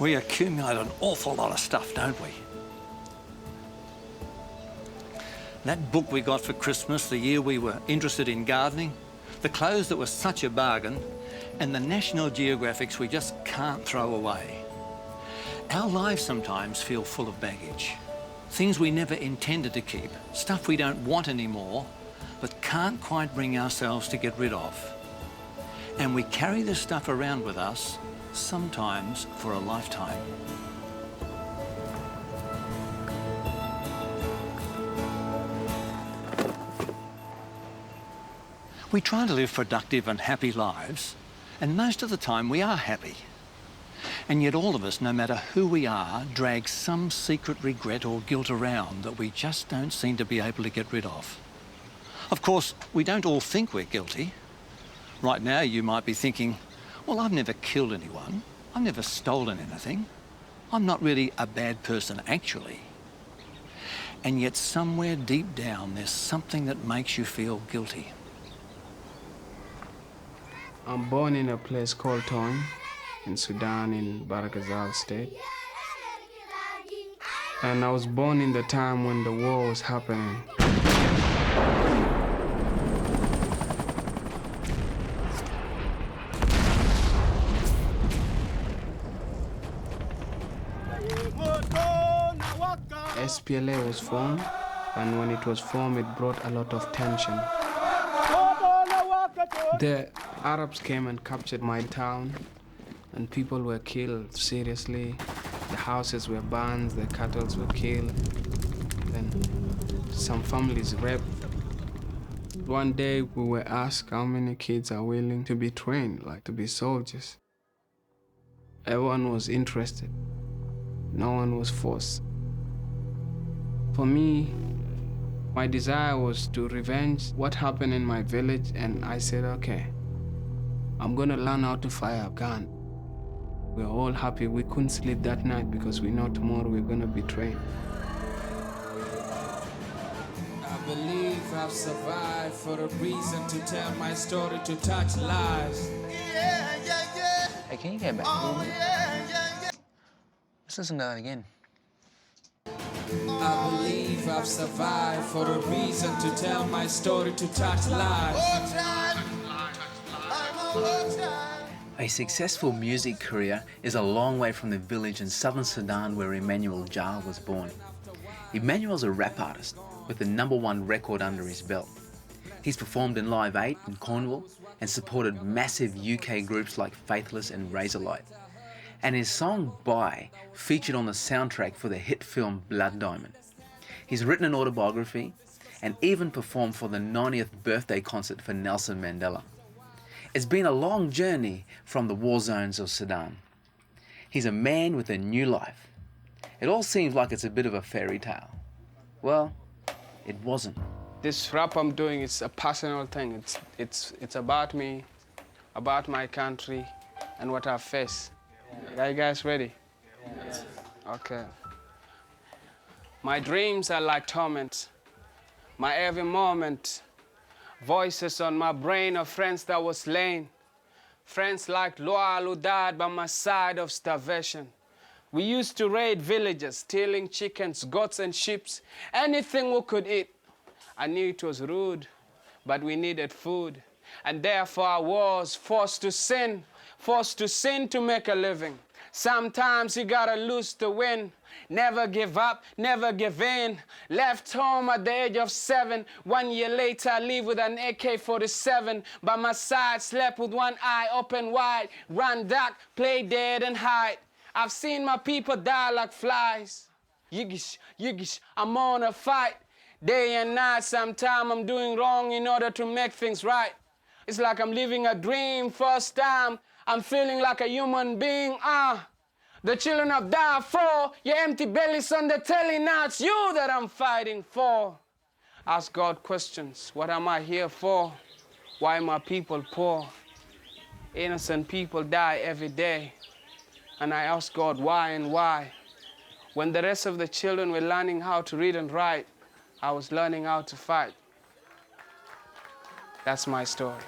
We accumulate an awful lot of stuff, don't we? That book we got for Christmas the year we were interested in gardening, the clothes that were such a bargain, and the National Geographics we just can't throw away. Our lives sometimes feel full of baggage. Things we never intended to keep, stuff we don't want anymore, but can't quite bring ourselves to get rid of. And we carry this stuff around with us, sometimes for a lifetime. We try to live productive and happy lives, and most of the time we are happy. And yet all of us, no matter who we are, drag some secret regret or guilt around that we just don't seem to be able to get rid of. Of course, we don't all think we're guilty. Right now you might be thinking, well, I've never killed anyone. I've never stolen anything. I'm not really a bad person, actually. And yet somewhere deep down there's something that makes you feel guilty. I'm born in a place called Toin, in Sudan, in Barakazal state. And I was born in the time when the war was happening. SPLA was formed, and when it was formed, it brought a lot of tension. The Arabs came and captured my town, and people were killed seriously. The houses were burned, the cattle were killed. Then some families raped. One day we were asked how many kids are willing to be trained, like to be soldiers. Everyone was interested. No one was forced. For me, my desire was to revenge what happened in my village, and I said, okay, I'm gonna learn how to fire a gun. We were all happy. We couldn't sleep that night because we know tomorrow we're gonna be trained. I believe I've survived for a reason to tell my story, to touch lives. Hey, can you go back a little bit? Let's listen to that again. I believe I've survived for a reason to tell my story, to touch lives. A successful music career is a long way from the village in southern Sudan where Emmanuel Jal was born. Emmanuel's a rap artist with the #1 record under his belt. He's performed in Live 8 in Cornwall and supported massive UK groups like Faithless and Razorlight. And his song Bye featured on the soundtrack for the hit film Blood Diamond. He's written an autobiography and even performed for the 90th birthday concert for Nelson Mandela. It's been a long journey from the war zones of Sudan. He's a man with a new life. It all seems like it's a bit of a fairy tale. Well, it wasn't. This rap I'm doing is a personal thing. It's about me, about my country, and what I face. Are you guys ready? Yes. Okay. My dreams are like torment. My every moment, voices on my brain of friends that was slain. Friends like Loal who died by my side of starvation. We used to raid villages, stealing chickens, goats, and sheep, anything we could eat. I knew it was rude, but we needed food. And therefore I was forced to sin to make a living. Sometimes you gotta lose to win. Never give up, never give in. Left home at the age of 7. 1 year later, I live with an AK-47. By my side, slept with one eye open wide. Run dark, play dead and hide. I've seen my people die like flies. Yiggish, I'm on a fight. Day and night, sometime I'm doing wrong in order to make things right. It's like I'm living a dream first time. I'm feeling like a human being, The children of Darfur, your empty bellies on the telly, now it's you that I'm fighting for. Ask God questions, what am I here for? Why are my people poor? Innocent people die every day. And I ask God why and why. When the rest of the children were learning how to read and write, I was learning how to fight. That's my story.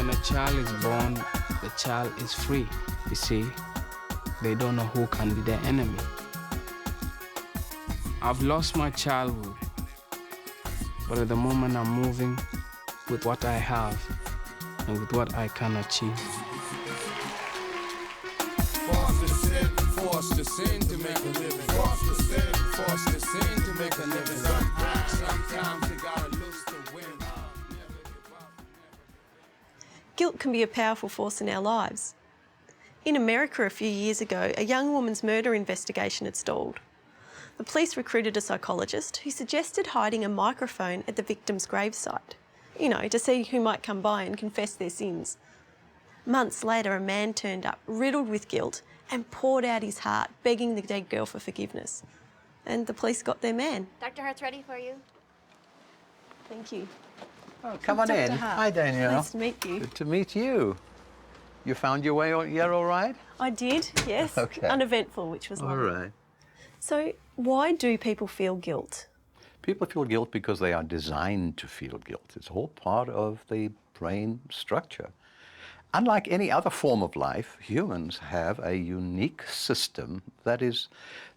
when a child is born, the child is free. You see, they don't know who can be their enemy. I've lost my childhood, but at the moment I'm moving with what I have and with what I can achieve. Forced to sin to make a living. Forced to sin to make a living. Sometimes you gotta lose to win. Guilt can be a powerful force in our lives. In America a few years ago, a young woman's murder investigation had stalled. The police recruited a psychologist who suggested hiding a microphone at the victim's gravesite, to see who might come by and confess their sins. Months later, a man turned up, riddled with guilt, and poured out his heart, begging the dead girl for forgiveness. And the police got their man. Dr. Hart's ready for you. Thank you. Oh, come on in. Dr. Hart. Hi, Danielle. Nice to meet you. Good to meet you. You found your way here all right? I did, yes. Okay. Uneventful, which was All lovely. right. So, why do people feel guilt? People feel guilt because they are designed to feel guilt. It's all part of the brain structure. Unlike any other form of life, humans have a unique system that is,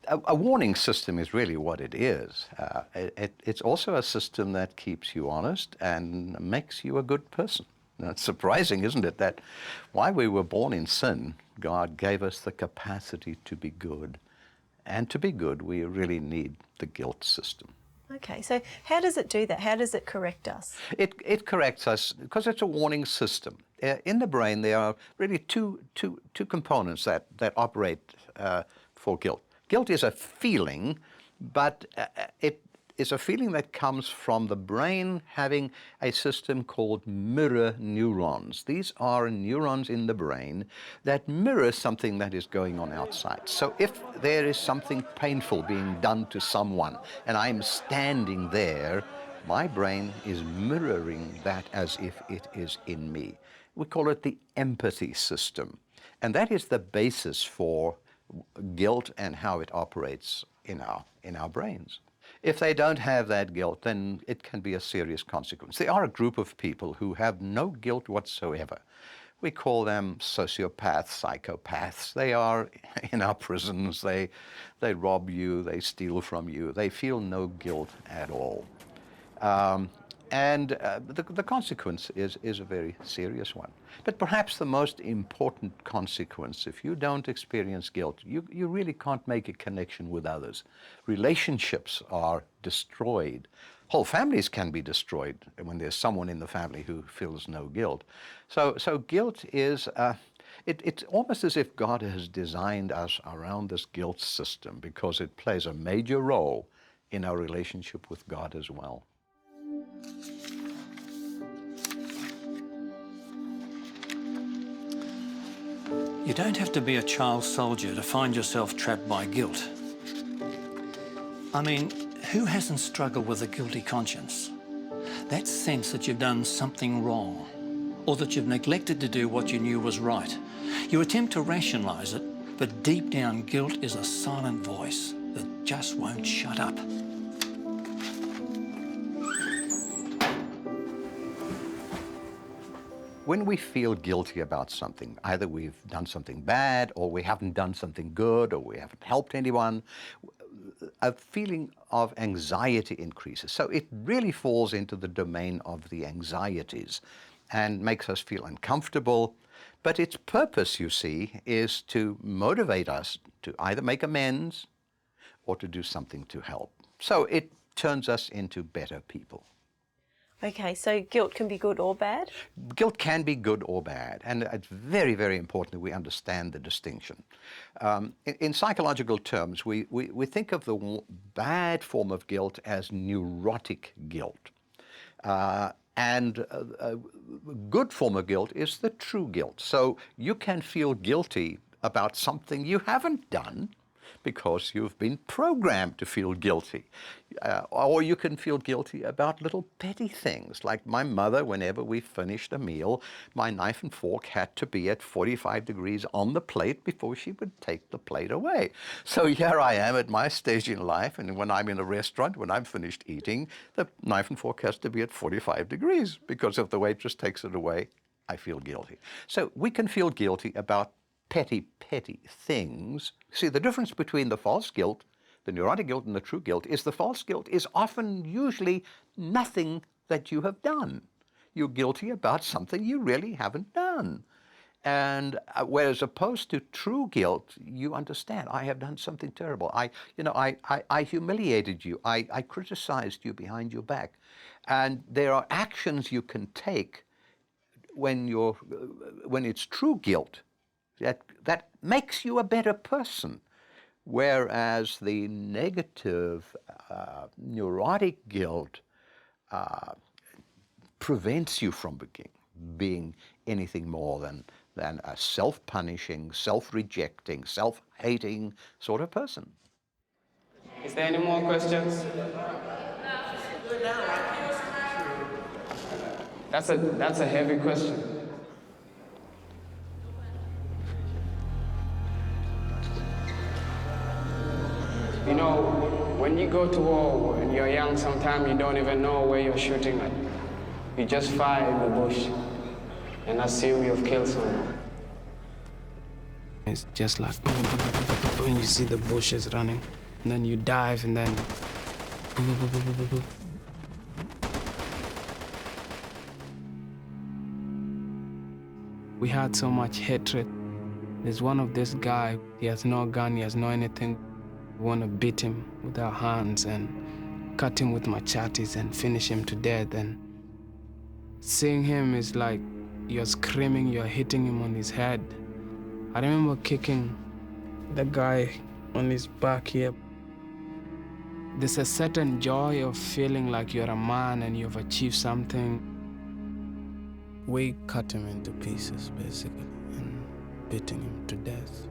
a warning system is really what it is. It's also a system that keeps you honest and makes you a good person. Now, it's surprising, isn't it, that while we were born in sin, God gave us the capacity to be good. And to be good, we really need the guilt system. Okay, so how does it do that? How does it correct us? It corrects us because it's a warning system. In the brain, there are really two components that operate for guilt. Guilt is a feeling, but it is a feeling that comes from the brain having a system called mirror neurons. These are neurons in the brain that mirror something that is going on outside. So if there is something painful being done to someone and I'm standing there, my brain is mirroring that as if it is in me. We call it the empathy system. And that is the basis for guilt and how it operates in our brains. If they don't have that guilt, then it can be a serious consequence. There are a group of people who have no guilt whatsoever. We call them sociopaths, psychopaths. They are in our prisons. They rob you. They steal from you. They feel no guilt at all. The consequence is a very serious one. But perhaps the most important consequence, if you don't experience guilt, you really can't make a connection with others. Relationships are destroyed. Whole families can be destroyed when there's someone in the family who feels no guilt. So guilt is, it's almost as if God has designed us around this guilt system because it plays a major role in our relationship with God as well. You don't have to be a child soldier to find yourself trapped by guilt. I mean, who hasn't struggled with a guilty conscience? That sense that you've done something wrong, or that you've neglected to do what you knew was right. You attempt to rationalise it, but deep down guilt is a silent voice that just won't shut up. When we feel guilty about something, either we've done something bad, or we haven't done something good, or we haven't helped anyone, a feeling of anxiety increases. So it really falls into the domain of the anxieties and makes us feel uncomfortable. But its purpose, you see, is to motivate us to either make amends or to do something to help. So it turns us into better people. Okay, so guilt can be good or bad? Guilt can be good or bad, and it's very, very important that we understand the distinction. In psychological terms, we think of the bad form of guilt as neurotic guilt. And a good form of guilt is the true guilt. So you can feel guilty about something you haven't done because you've been programmed to feel guilty. Or you can feel guilty about little petty things, like my mother, whenever we finished a meal, my knife and fork had to be at 45 degrees on the plate before she would take the plate away. So here I am at my stage in life, and when I'm in a restaurant, when I'm finished eating, the knife and fork has to be at 45 degrees, because if the waitress takes it away, I feel guilty. So we can feel guilty about petty, petty things. See, the difference between the false guilt, the neurotic guilt, and the true guilt is the false guilt is often, usually, nothing that you have done. You're guilty about something you really haven't done. And whereas opposed to true guilt, you understand, I have done something terrible. I humiliated you. I criticized you behind your back. And there are actions you can take when it's true guilt that makes you a better person. Whereas the negative neurotic guilt prevents you from being anything more than a self-punishing, self-rejecting, self-hating sort of person. Is there any more questions? That's a heavy question. You know, when you go to war and you're young, sometimes you don't even know where you're shooting at. You just fire in the bush and assume you've killed someone. It's just like when you see the bushes running, and then you dive, and then we had so much hatred. There's one of this guy, he has no gun, he has no anything. We want to beat him with our hands and cut him with machetes and finish him to death. And seeing him is like you're screaming, you're hitting him on his head. I remember kicking the guy on his back here. There's a certain joy of feeling like you're a man and you've achieved something. We cut him into pieces, basically, and beating him to death.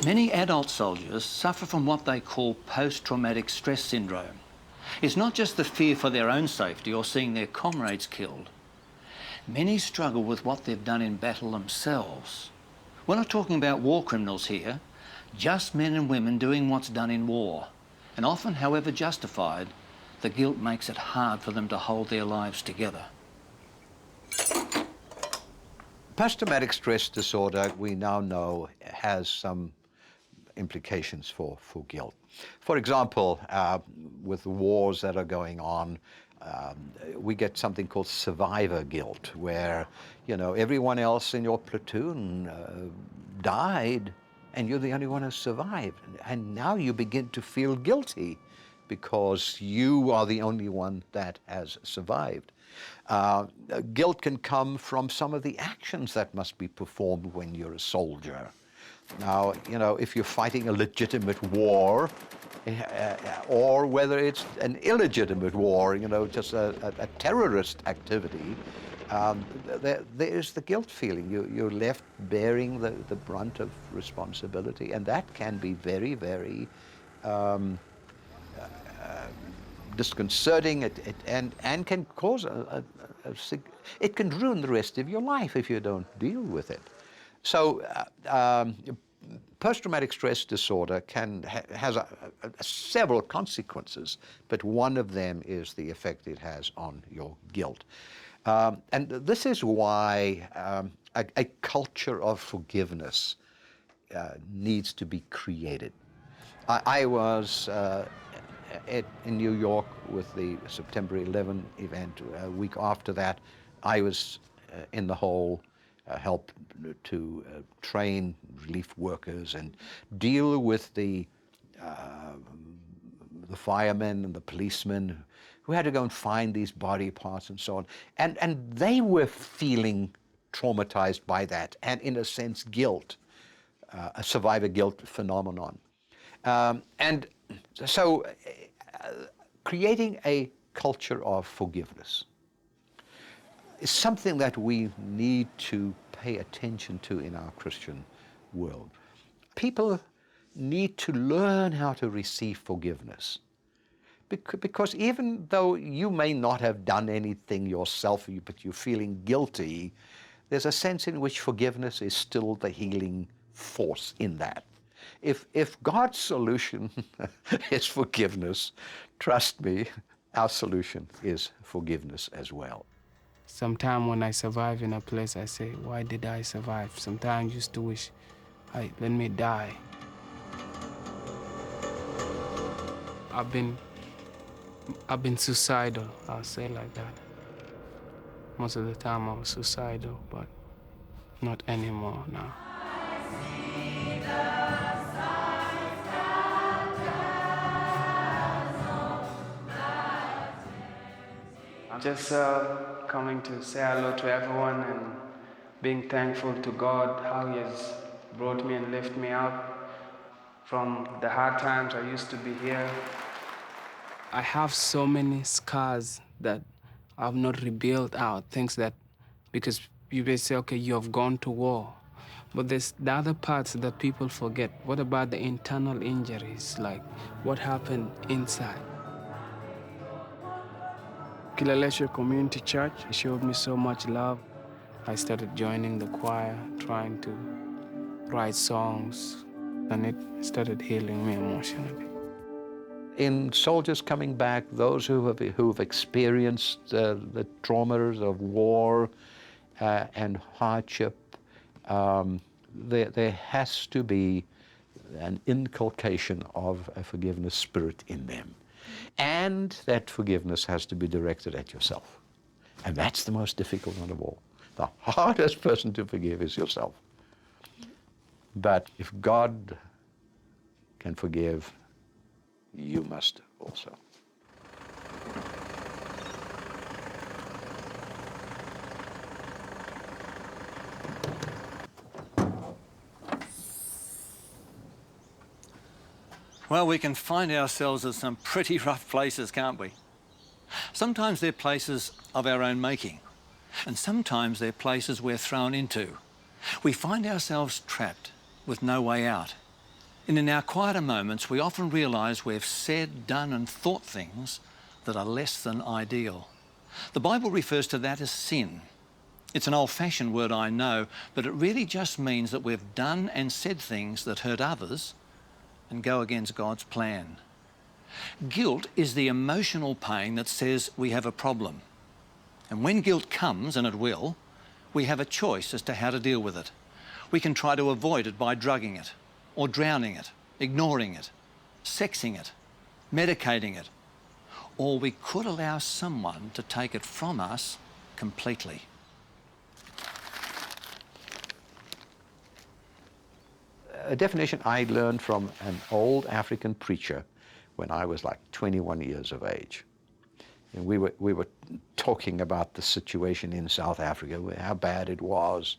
Many adult soldiers suffer from what they call post-traumatic stress syndrome. It's not just the fear for their own safety or seeing their comrades killed. Many struggle with what they've done in battle themselves. We're not talking about war criminals here, just men and women doing what's done in war. And often, however justified, the guilt makes it hard for them to hold their lives together. Post-traumatic stress disorder, we now know, has some implications for guilt. For example, with the wars that are going on, we get something called survivor guilt, where, you know, everyone else in your platoon died and you're the only one who survived. And now you begin to feel guilty because you are the only one that has survived. Guilt can come from some of the actions that must be performed when you're a soldier. Now, you know, if you're fighting a legitimate war, or whether it's an illegitimate war, you know, just a terrorist activity, there is the guilt feeling. You're left bearing the brunt of responsibility, and that can be very, very disconcerting, and can cause it can ruin the rest of your life if you don't deal with it. So post-traumatic stress disorder has several consequences, but one of them is the effect it has on your guilt. And this is why a culture of forgiveness needs to be created. I was in New York with the September 11 event. A week after that, I was in the hole, helped to train relief workers and deal with the firemen and the policemen who had to go and find these body parts and so on. And they were feeling traumatized by that, and in a sense, guilt, a survivor guilt phenomenon. And so creating a culture of forgiveness is something that we need to pay attention to in our Christian world. People need to learn how to receive forgiveness. Because even though you may not have done anything yourself, but you're feeling guilty, there's a sense in which forgiveness is still the healing force in that. If God's solution is forgiveness, trust me, our solution is forgiveness as well. Sometimes when I survive in a place, I say, why did I survive? Sometimes I used to wish, let me die. I've been suicidal, I'll say like that. Most of the time I was suicidal, but not anymore now. I'm just coming to say hello to everyone and being thankful to God how He has brought me and lifted me up from the hard times I used to be here. I have so many scars that I've not rebuilt out, things that, because you may say, okay, you have gone to war, but there's the other parts that people forget. What about the internal injuries, like what happened inside? Kileleshwa Community Church showed me so much love. I started joining the choir, trying to write songs, and it started healing me emotionally. In soldiers coming back, those who've experienced the traumas of war and hardship, there has to be an inculcation of a forgiveness spirit in them. And that forgiveness has to be directed at yourself. And that's the most difficult one of all. The hardest person to forgive is yourself. But if God can forgive, you must also. Well, we can find ourselves in some pretty rough places, can't we? Sometimes they're places of our own making, and sometimes they're places we're thrown into. We find ourselves trapped with no way out. And in our quieter moments, we often realise we've said, done and thought things that are less than ideal. The Bible refers to that as sin. It's an old-fashioned word, I know, but it really just means that we've done and said things that hurt others and go against God's plan. Guilt is the emotional pain that says we have a problem. And when guilt comes, and it will, we have a choice as to how to deal with it. We can try to avoid it by drugging it, or drowning it, ignoring it, sexing it, medicating it, or we could allow someone to take it from us completely. A definition I learned from an old African preacher when I was like 21 years of age. And we were talking about the situation in South Africa, how bad it was.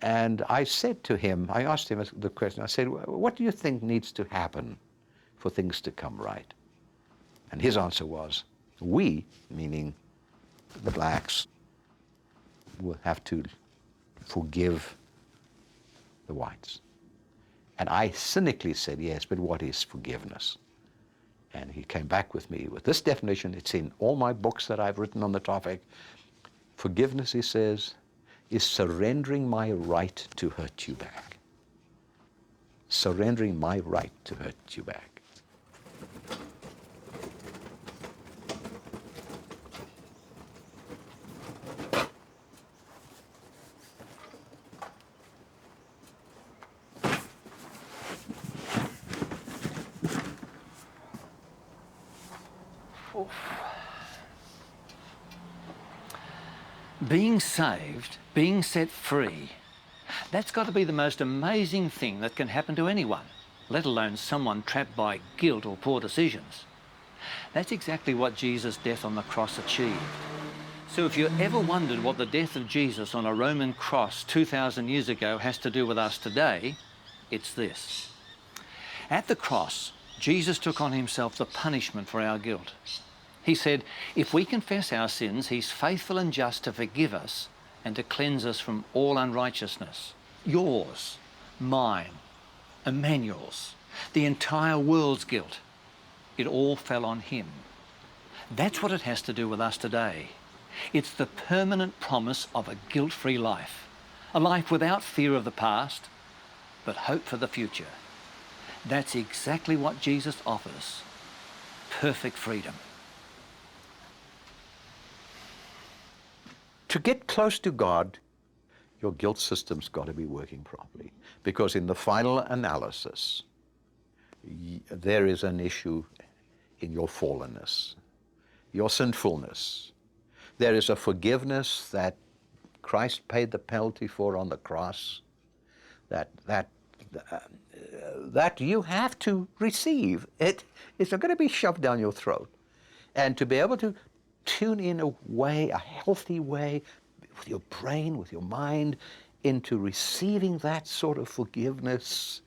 And I said to him, I asked him the question, I said, what do you think needs to happen for things to come right? And his answer was, we, meaning the blacks, will have to forgive the whites. And I cynically said, yes, but what is forgiveness? And he came back with me with this definition. It's in all my books that I've written on the topic. Forgiveness, he says, is surrendering my right to hurt you back. Surrendering my right to hurt you back. Being saved, being set free, that's got to be the most amazing thing that can happen to anyone, let alone someone trapped by guilt or poor decisions. That's exactly what Jesus' death on the cross achieved. So if you ever wondered what the death of Jesus on a Roman cross 2,000 years ago has to do with us today, it's this. At the cross, Jesus took on himself the punishment for our guilt. He said, if we confess our sins, he's faithful and just to forgive us and to cleanse us from all unrighteousness. Yours, mine, Emmanuel's. the entire world's guilt. It all fell on him. That's what it has to do with us today. It's the permanent promise of a guilt-free life, a life without fear of the past, but hope for the future. That's exactly what Jesus offers. Perfect freedom. To get close to God, your guilt system's got to be working properly. Because in the final analysis, there is an issue in your fallenness, your sinfulness. There is a forgiveness that Christ paid the penalty for on the cross, that you have to receive. It's not going to be shoved down your throat. And to be able to tune in a way, a healthy way, with your brain, with your mind, into receiving that sort of forgiveness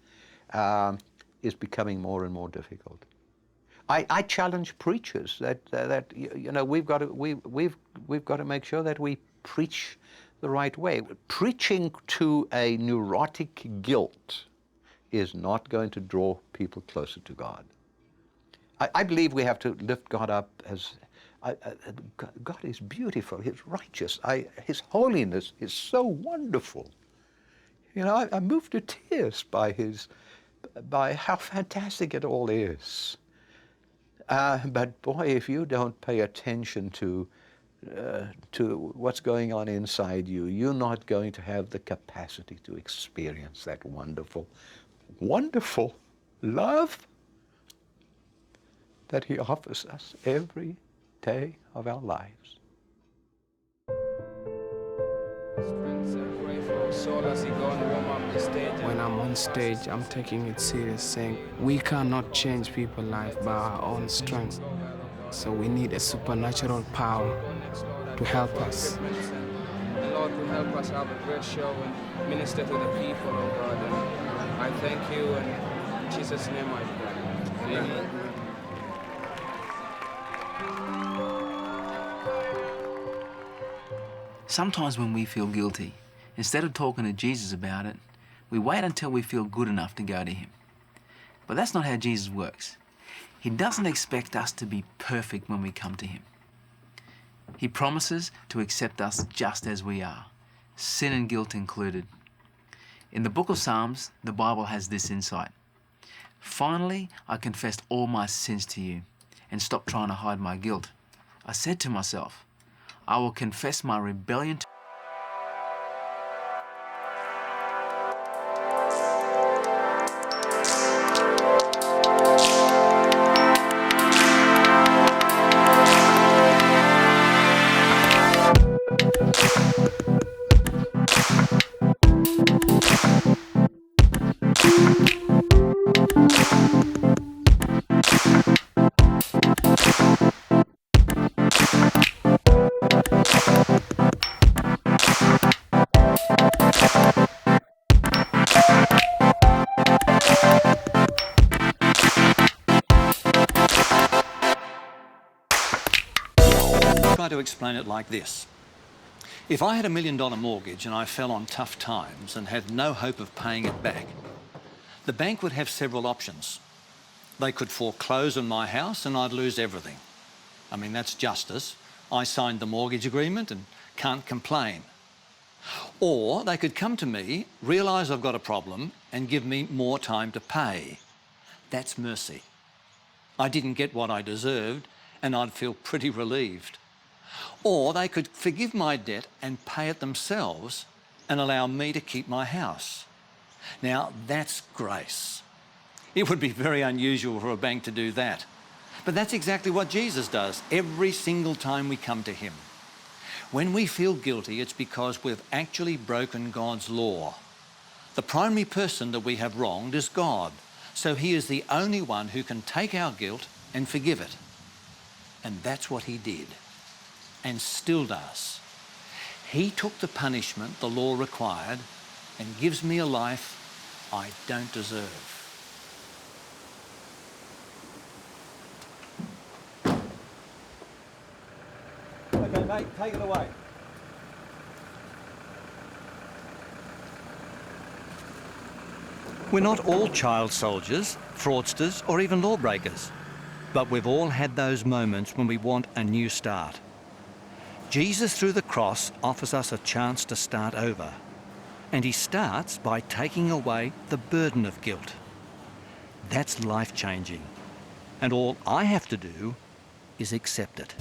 is becoming more and more difficult. I challenge preachers that you know, we've got to make sure that we preach the right way. Preaching to a neurotic guilt is not going to draw people closer to God. I believe we have to lift God up as God is beautiful. He's righteous. His holiness is so wonderful. You know, I'm moved to tears by how fantastic it all is. But boy, if you don't pay attention to what's going on inside you, you're not going to have the capacity to experience that wonderful, wonderful love that He offers us every day of our lives. When I'm on stage, I'm taking it serious, saying we cannot change people's life by our own strength. So we need a supernatural power to help us. The Lord will help us have a great show and minister to the people of God. And I thank you, and in Jesus' name I pray. Amen. Sometimes when we feel guilty, instead of talking to Jesus about it, we wait until we feel good enough to go to Him. But that's not how Jesus works. He doesn't expect us to be perfect when we come to Him. He promises to accept us just as we are, sin and guilt included. In the book of Psalms, the Bible has this insight. Finally, I confessed all my sins to you and stopped trying to hide my guilt. I said to myself, I will confess my rebellion to To explain it like this. If I had $1 million mortgage and I fell on tough times and had no hope of paying it back, the bank would have several options. They could foreclose on my house and I'd lose everything. I mean, that's justice. I signed the mortgage agreement and can't complain. Or they could come to me, realise I've got a problem and give me more time to pay. That's mercy. I didn't get what I deserved and I'd feel pretty relieved. Or they could forgive my debt and pay it themselves and allow me to keep my house. Now, that's grace. It would be very unusual for a bank to do that. But that's exactly what Jesus does every single time we come to Him. When we feel guilty, it's because we've actually broken God's law. The primary person that we have wronged is God, so He is the only one who can take our guilt and forgive it. And that's what He did. And still does. He took the punishment the law required and gives me a life I don't deserve. Okay, mate, take it away. We're not all child soldiers. fraudsters or even lawbreakers. But we've all had those moments when we want a new start. Jesus through the cross offers us a chance to start over. And he starts by taking away the burden of guilt. That's life-changing. And all I have to do is accept it.